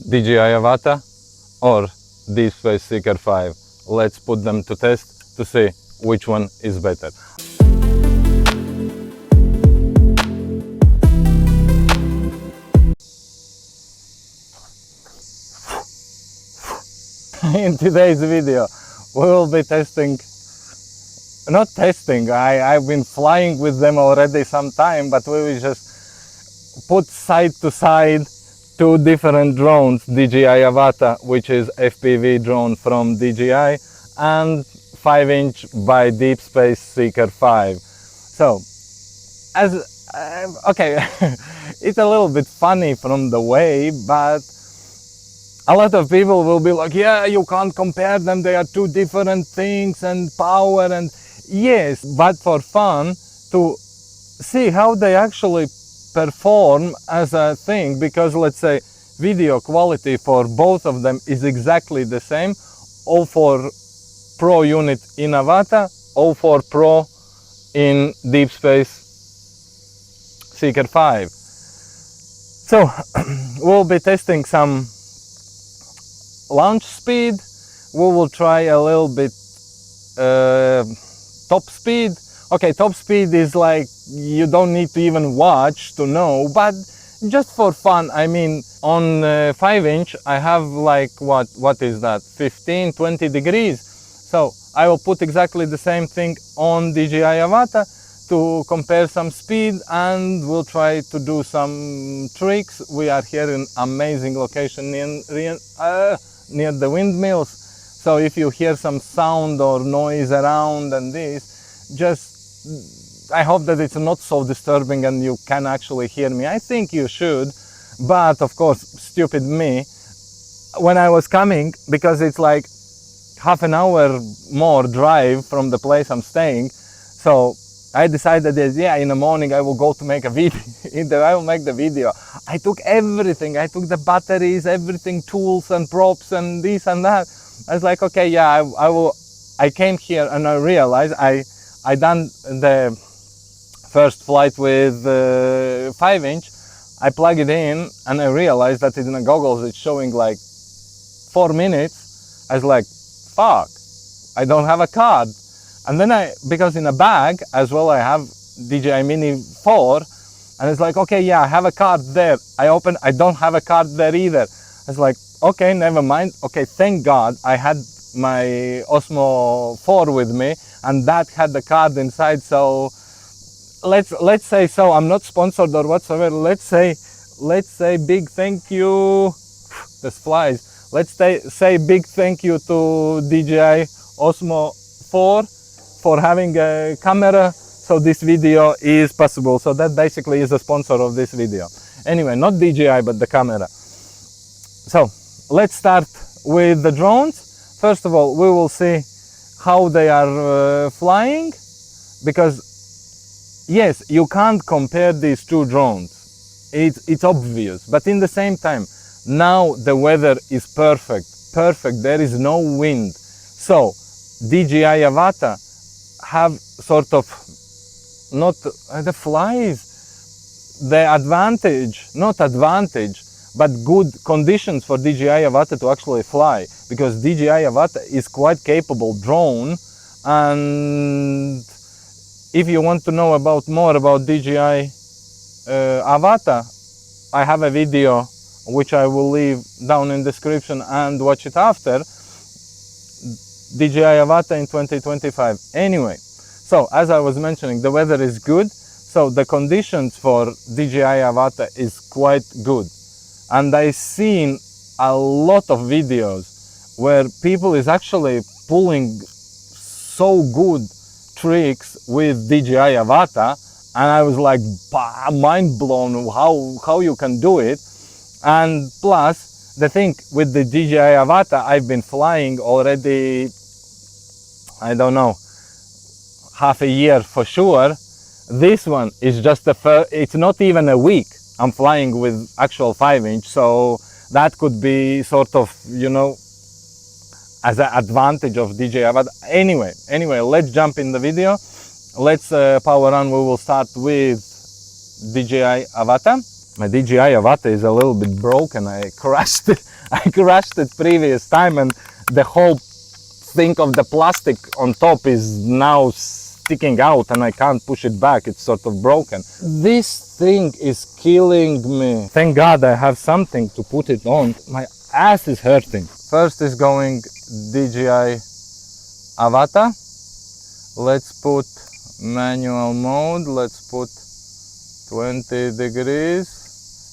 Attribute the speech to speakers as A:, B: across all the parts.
A: DJI Avata or DeepSpace Seeker5. Let's put them to test to see which one is better. In today's video we will be testing, not testing, I've been flying with them already some time, but we will just put side to side two different drones, DJI Avata, which is FPV drone from DJI, and 5-inch by DeepSpace Seeker5. So, okay, it's a little bit funny from the way, but a lot of people will be like, yeah, you can't compare them, they are two different things and power, and yes, but for fun to see how they actually perform as a thing, because let's say video quality for both of them is exactly the same. 04 Pro unit in Avata, 04 Pro in DeepSpace Seeker5. So we'll be testing some launch speed. We will try a little bit top speed. Okay, top speed is like you don't need to even watch to know, but just for fun. I mean, on 5-inch I have like what is that, 15-20 degrees. So I will put exactly the same thing on DJI Avata to compare some speed, and we'll try to do some tricks. We are here in amazing location near the windmills, so if you hear some sound or noise around and this, just I hope that it's not so disturbing and you can actually hear me. I think you should, but of course, stupid me, when I was coming, because it's like half an hour more drive from the place I'm staying, so I decided that yeah, in the morning I will go to make a video. I will make the video. I took everything. I took the batteries, everything, tools and props and this and that. I was like, okay, yeah, I will. I came here and I realized I done the first flight with 5-inch. I plug it in and I realized that in the goggles it's showing like 4 minutes. I was like, fuck, I don't have a card. And then because in a bag as well I have DJI Mini 4, and it's like, okay, yeah, I have a card there. I open, I don't have a card there either. It's like, okay, never mind. Okay, thank God I had my Osmo 4 with me, and that had the card inside. So let's say, so I'm not sponsored or whatsoever. Let's say big thank you. This flies. Let's say big thank you to DJI Osmo 4 for having a camera, so this video is possible. So that basically is the sponsor of this video. Anyway, not DJI, but the camera. So let's start with the drones. First of all, we will see how they are flying, because yes, you can't compare these two drones. It's obvious, but in the same time, now the weather is perfect. There is no wind. So DJI Avata have sort of not the flies, the advantage, not advantage, but good conditions for DJI Avata to actually fly, because DJI Avata is quite capable drone. And if you want to know more about DJI Avata, I have a video which I will leave down in description and watch it after. DJI Avata in 2025. Anyway, so as I was mentioning, the weather is good, so the conditions for DJI Avata is quite good. And I've seen a lot of videos where people is actually pulling so good tricks with DJI Avata, and I was like mind blown how you can do it. And plus, the thing with the DJI Avata, I've been flying already, I don't know, half a year for sure. This one is just the first, it's not even a week I'm flying with actual 5-inch, so that could be sort of, you know, as an advantage of DJI Avata. Anyway, let's jump in the video. Let's power on. We will start with DJI Avata. My DJI Avata is a little bit broken. I crashed it. I crashed it previous time, and the whole thing of the plastic on top is now sticking out, and I can't push it back. It's sort of broken. This thing is killing me. Thank God I have something to put it on. My ass is hurting. First is going DJI Avata. Let's put manual mode. Let's put 20 degrees.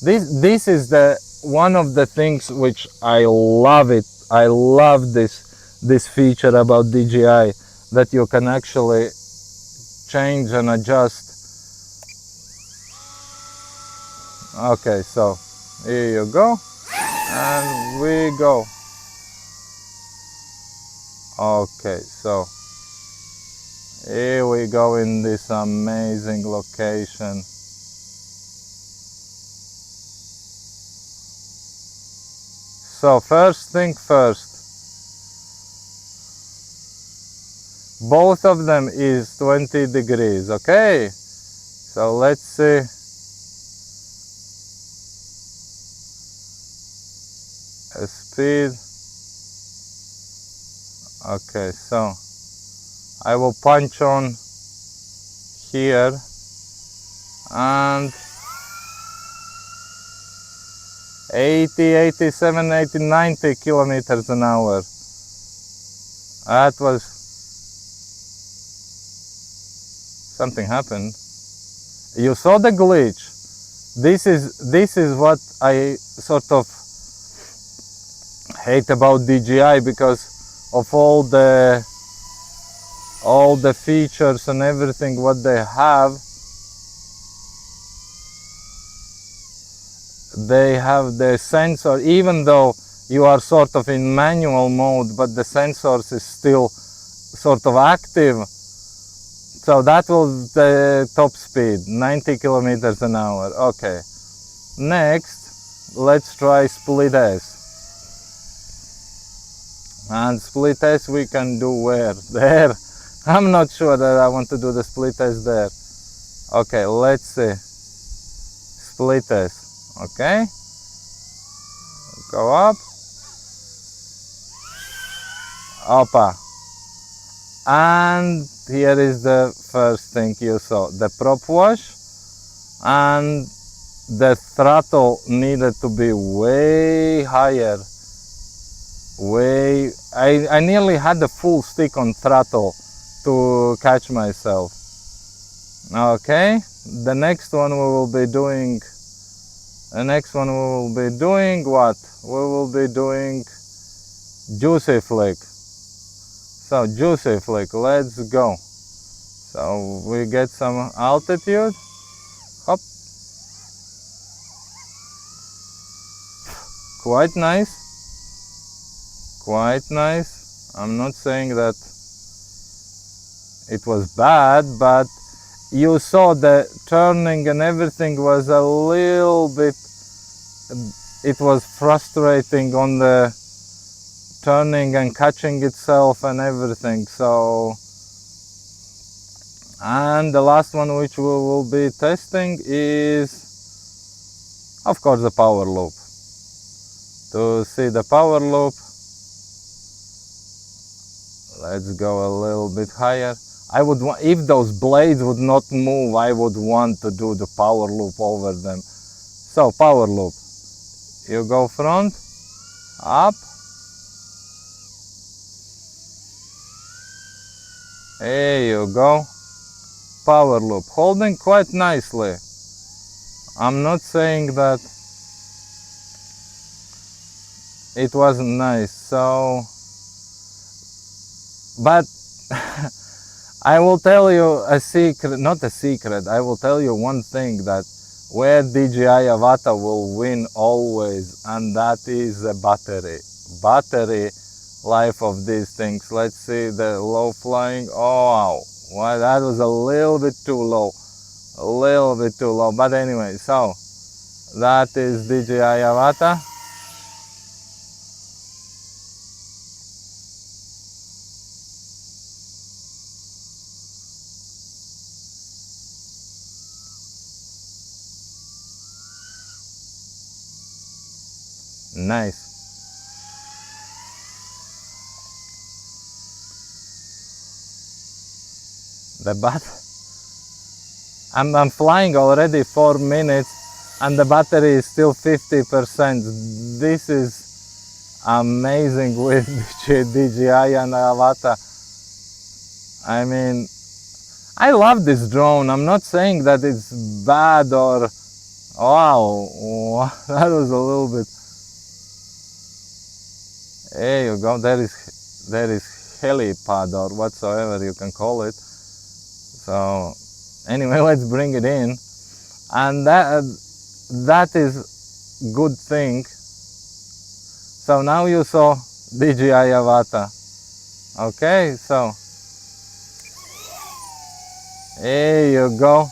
A: This is the one of the things which I love it. I love this feature about DJI, that you can actually change and adjust. Okay, so here you go, and we go. Okay, so here we go in this amazing location. So first thing first, both of them is 20 degrees, okay? So let's see. A speed. Okay, so I will punch on here and 80, 87, 80, 90 kilometers an hour. That was... something happened. You saw the glitch. This is what I sort of hate about DJI, because of all the features and everything what they have. They have the sensor, even though you are sort of in manual mode, but the sensors is still sort of active. So that was the top speed, 90 kilometers an hour. Okay. Next, let's try split S. And split S we can do where? There. I'm not sure that I want to do the split S there. Okay, let's see. Split S. Okay. Go up. Opa. And here is the first thing you saw, the prop wash, and the throttle needed to be way higher. I nearly had the full stick on throttle to catch myself. Okay, the next one we will be doing what? We will be doing juicy flick. So juicy flick, let's go. So we get some altitude. Hop. Quite nice. Quite nice. I'm not saying that it was bad, but you saw the turning and everything was a little bit, it was frustrating on the turning and catching itself and everything. So, and the last one which we will be testing is, of course, the power loop. To see the power loop, let's go a little bit higher. I would want, if those blades would not move, I would want to do the power loop over them. So power loop, you go front, up, there you go, power loop, holding quite nicely. I'm not saying that it wasn't nice, so, but I will tell you a secret, not a secret, I will tell you one thing, that where DJI Avata will win always, and that is the battery life of these things. Let's see the low flying. Oh wow, well, that was a little bit too low, but anyway, so that is DJI Avata. Nice. The bat. I'm flying already 4 minutes and the battery is still 50%. This is amazing with DJI and Avata. I mean, I love this drone. I'm not saying that it's bad or wow, that was a little bit. There you go. There is helipad or whatsoever you can call it. So anyway, let's bring it in, and that is good thing. So now you saw DJI Avata. Okay, so there you go.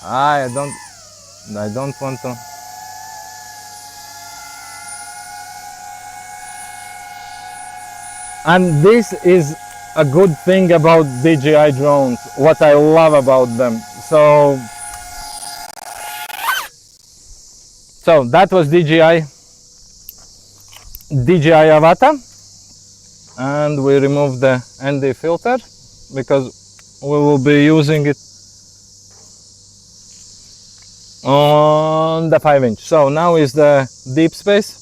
A: I don't want to. And this is a good thing about DJI drones, what I love about them. So that was DJI Avata, and we remove the ND filter because we will be using it on the 5-inch. So now is the DeepSpace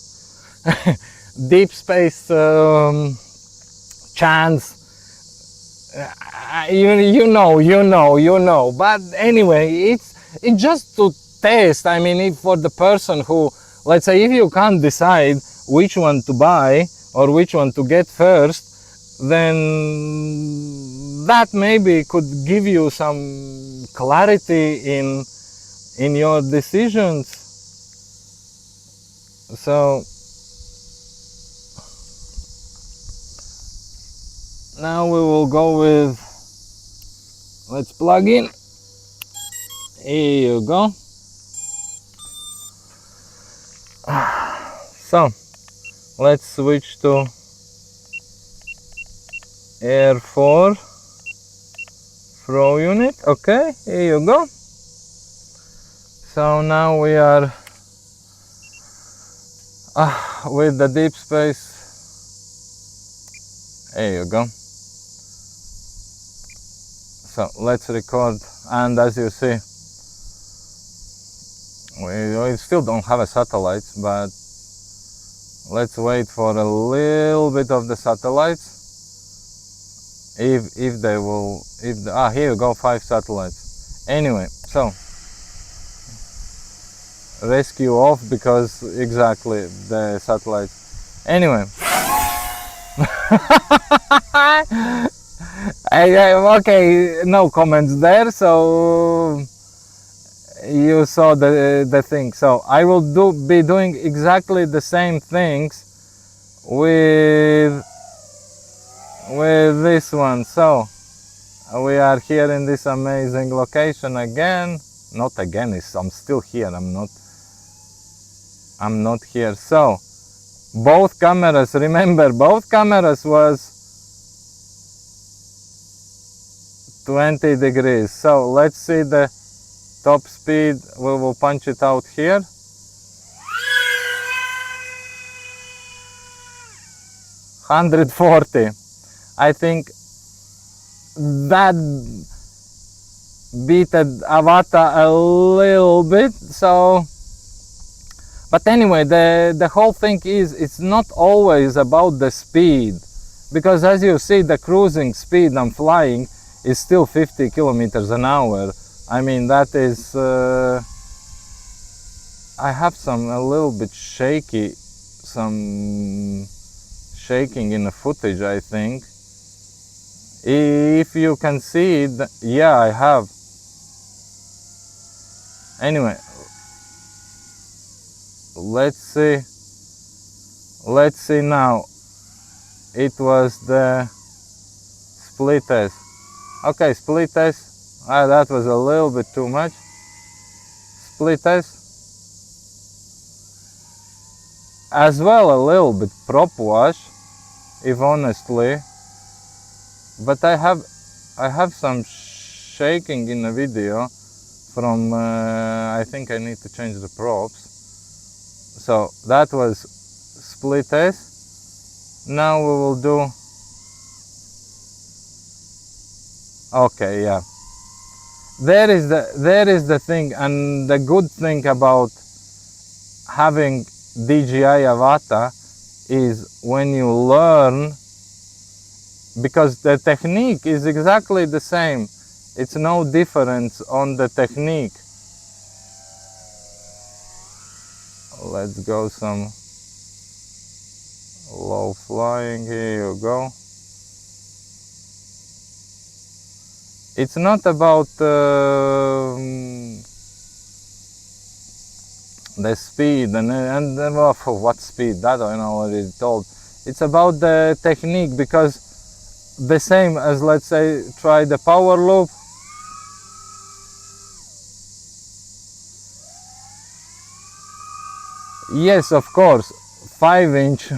A: DeepSpace chance. You know. But anyway, it's just to test. I mean, if for the person who, let's say, if you can't decide which one to buy or which one to get first, then that maybe could give you some clarity in your decisions. So now we will go with, let's plug in. Here you go. So let's switch to Air 4 Pro unit. Okay, here you go. So now we are with the DeepSpace. There you go. So let's record, and as you see, we still don't have a satellite, but let's wait for a little bit of the satellites. If they will, here you go, 5 satellites. Anyway, so rescue off because exactly the satellites. Anyway. Okay, no comments there. So you saw the thing. So I will be doing exactly the same things with this one. So we are here in this amazing location again. Not again. I'm still here. I'm not here. So both cameras. Remember, both cameras was 20 degrees. So let's see the top speed. We will punch it out here. $140. I think that beated Avata a little bit. So, but anyway, the whole thing is, it's not always about the speed, because as you see, the cruising speed I'm flying is still 50 kilometers an hour. I mean, that is, I have a little bit shaking in the footage, I think. If you can see it, yeah, I have. Anyway, let's see now. It was the split test. Okay, split test. That was a little bit too much. Split test. As well, a little bit prop wash, if honestly. But I have some shaking in the video. from I think I need to change the props. So that was split S. Now we will do, okay, yeah. There is the thing, and the good thing about having DJI Avata is when you learn, because the technique is exactly the same. It's no difference on the technique. Let's go some low flying, here you go. It's not about the speed and well, what speed, that I already told. It's about the technique, because the same as, let's say, try the power loop. Yes, of course, 5-inch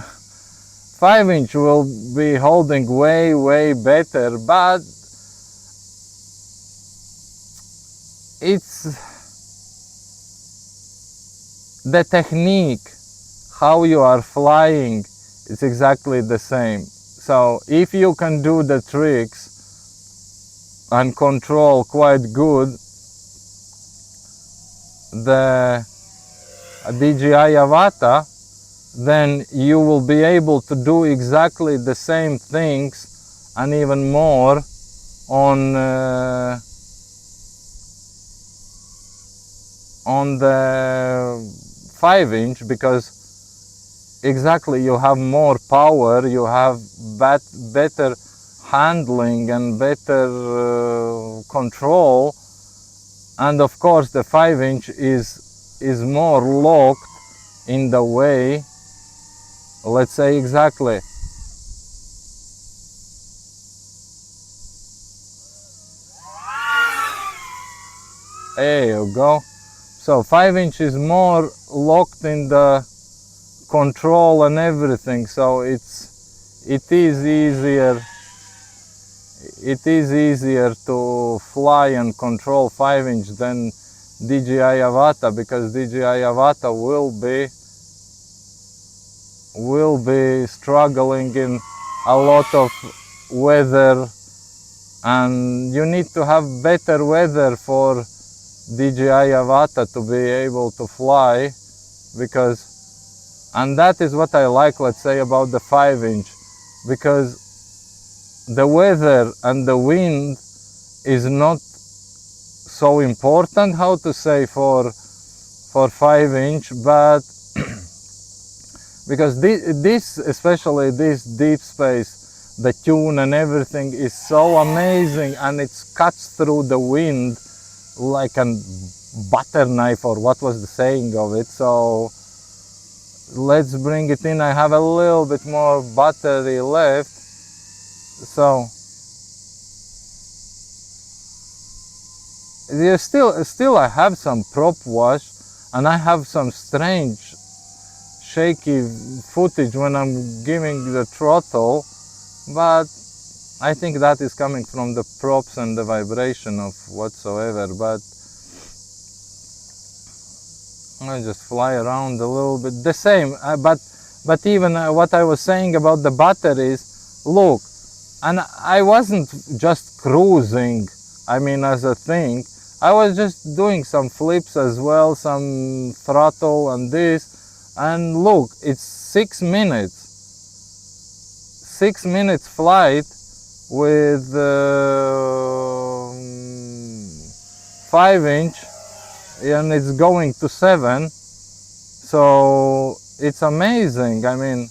A: will be holding way better, but it's the technique, how you are flying, is exactly the same. So if you can do the tricks and control quite good the DJI Avata, then you will be able to do exactly the same things and even more on the 5-inch, because exactly you have more power, you have better handling and better control, and of course the 5-inch is more locked in the way. Let's say exactly. There you go. So 5-inch is more locked in the control and everything, so it is easier to fly and control 5-inch than DJI Avata, because DJI Avata will be struggling in a lot of weather, and you need to have better weather for DJI Avata to be able to fly, because, and that is what I like, let's say, about the 5-inch, because the weather and the wind is not so important, how to say, for 5-inch, but because this especially this DeepSpace, the tune and everything is so amazing, and it cuts through the wind like a butter knife, or what was the saying of it. So let's bring it in. I have a little bit more battery left, so yeah, still I have some prop wash, and I have some strange shaky footage when I'm giving the throttle, but I think that is coming from the props and the vibration of whatsoever. But I just fly around a little bit the same, but even what I was saying about the batteries, look, and I wasn't just cruising, I mean, as a thing, I was just doing some flips as well, some throttle and this, and look, it's 6 minutes. 6 minutes flight with 5-inch, and it's going to 7, so it's amazing. I mean,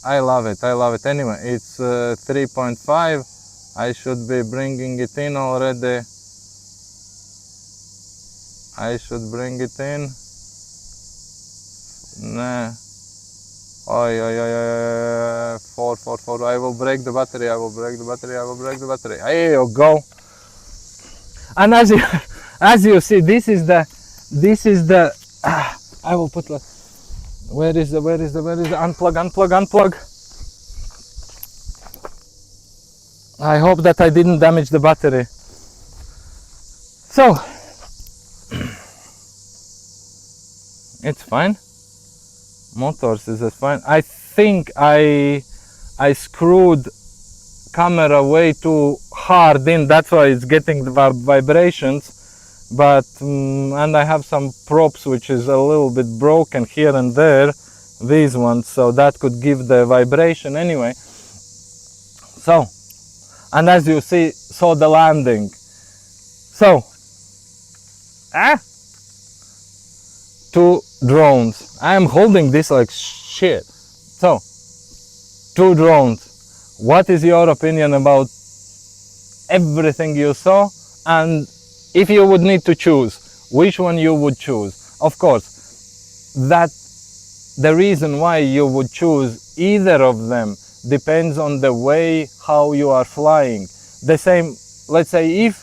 A: I love it. Anyway, it's 3.5. I should be bringing it in already. I should bring it in. Nah. Oi. 4. I will break the battery. Here you go. And as you see, this is the I will put like, where is the unplug. I hope that I didn't damage the battery. So it's fine. Motors is fine. I think I screwed camera way too hard in, that's why it's getting the vibrations. But and I have some props which is a little bit broken here and there, these ones, so that could give the vibration anyway. So, and as you saw the landing. So 2 drones. I am holding this like shit. So 2 drones. What is your opinion about everything you saw? And if you would need to choose, which one you would choose? Of course, that the reason why you would choose either of them depends on the way how you are flying. The same, let's say if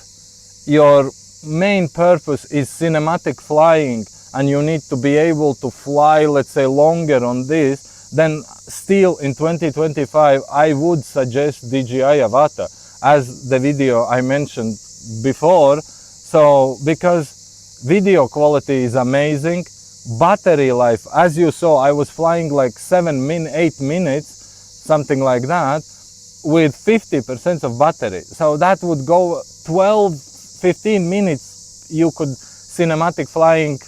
A: your main purpose is cinematic flying and you need to be able to fly, let's say, longer on this, then still in 2025 I would suggest DJI Avata as the video I mentioned before. So because video quality is amazing, battery life, as you saw, I was flying like 8 minutes, something like that, with 50% of battery. So that would go 12-15 minutes, you could cinematic flying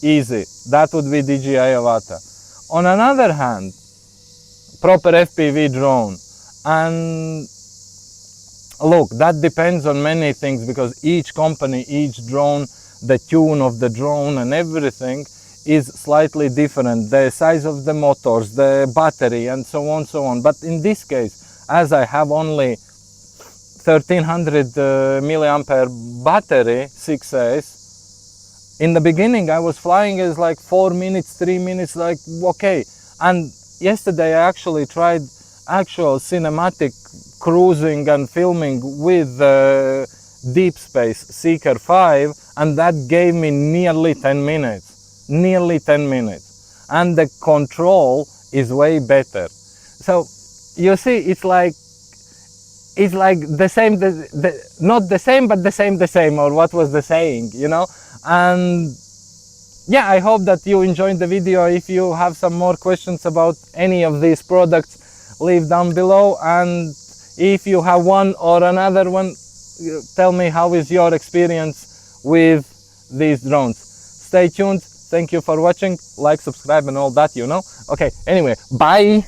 A: easy. That would be DJI Avata. On another hand, proper FPV drone, and look, that depends on many things, because each company, each drone, the tune of the drone and everything is slightly different. The size of the motors, the battery, and so on, so on. But in this case, as I have only 1300 milliampere battery, 6S, in the beginning I was flying as like 4 minutes, 3 minutes, like okay. And yesterday I actually tried actual cinematic cruising and filming with DeepSpace Seeker5, and that gave me nearly 10 minutes. Nearly 10 minutes. And the control is way better. So you see, it's like the same, not the same, but the same, or what was the saying, you know? And yeah, I hope that you enjoyed the video. If you have some more questions about any of these products, leave down below. And if you have one or another one, tell me how is your experience with these drones. Stay tuned. Thank you for watching. Like, subscribe, and all that, you know. Okay, anyway, bye.